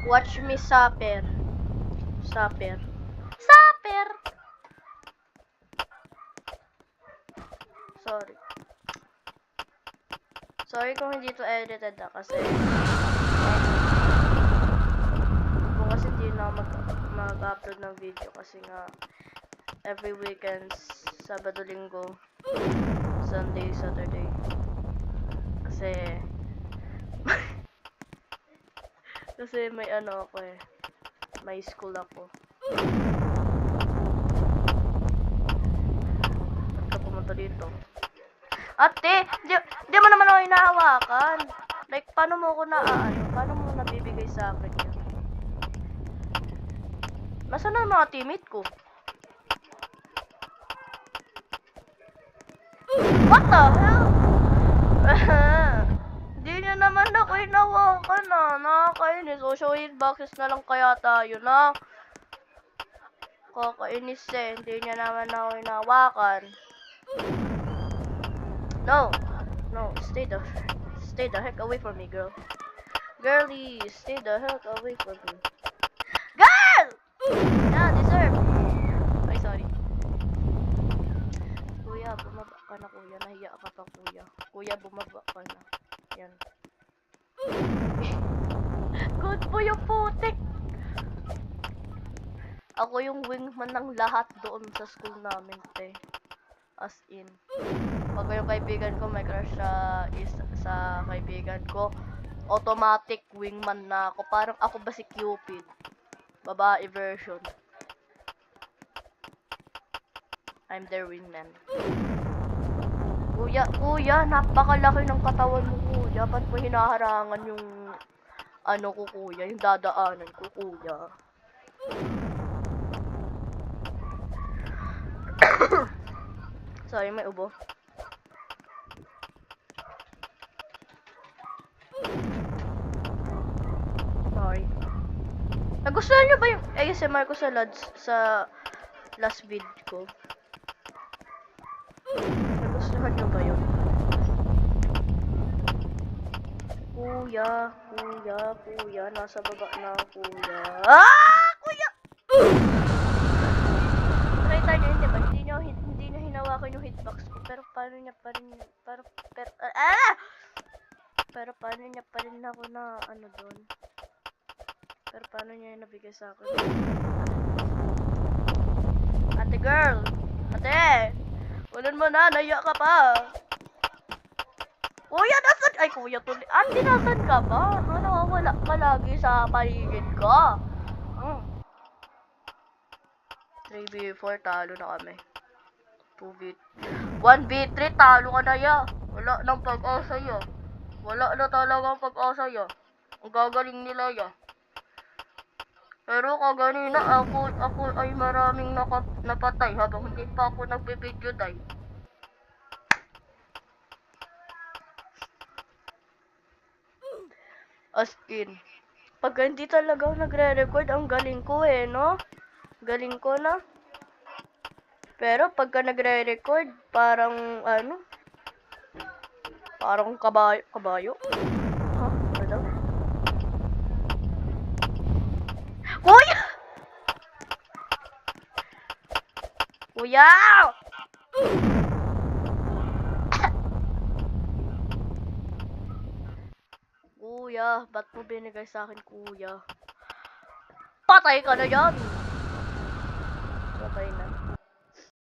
Watch me suffer. Suffer. Suffer! Sorry. Sorry kung hindi to edited kasi bukas hindi na mag-upload ng video kasi nga every weekends, Sabado, Linggo, Sunday, Saturday. Kasi kasi may ano ako eh. May school ako. Ba't ka pumunta dito? Ate, di mo naman ako hinahawakan. Like, paano mo ako paano mo nabibigay sa akin yun? Nasaan na mga teammate ko? What the hell? Di niya naman ako hinawakan nakakainis. O, show hitboxes na lang kaya tayo na. Kakainis eh. Hindi niya naman ako hinawakan. No, stay the heck away from me, girl. Girlie, stay the heck away from me. Girl! Yeah, deserve. Ay, sorry. Kuya, bumaba ka na, kuya. Nahiya ka pa, kuya. Kuya, bumaba ka na. Yan. Good po yung putik. Ako yung wingman ng lahat doon sa school namin, te. As in. Pag yung kaibigan ko may crush sa kaibigan ko, automatic wingman na ako. Parang ako ba si Cupid? Babae version. I'm their wingman. Kuya, napakalaki ng katawan mo, kuya. Ba't mo hinaharangan yung ano ko, kuya? Yung dadaanan ko, kuya. Sorry, may ubo. Sorry. Nagustuhan nyo ba yung ASMR ko sa last vid ko? Nagustuhan nyo ba yun? Kuya, nasa baba na, kuya. Kuya! Nakita nyo, hindi ba? Hindi nyo hinawakan yung hitbox ko, pero paano niya pa rin, pero paano niya pa rin ako na, ano doon? Pero paano niya yung nabigay sa akin? Ate girl! Ate! Ulan mo na, naiya ka pa! Kuya, nasan? Ay, kuya tuloy. Ate, nasan ka ba? Nawawala ka lagi sa paligid ko. 3v4, talo na kami. 1v3, talo ka na ya. Wala nang pag-asa ya. Wala na talagang pag-asa ya. Ang gagaling nila ya. Pero kaganina ako ay maraming napatay habang hindi pa ako nagbe-video day. As in, pag hindi talaga ako nagre-record, ang galing ko eh, no? Galing ko na. Pero pagka nagre-record, parang ano? Parang kabayo. Huh? Ano? Kuya! Kuya! Kuya, ba't mo binigay sa akin, kuya? Patay ka na yan! Patay na.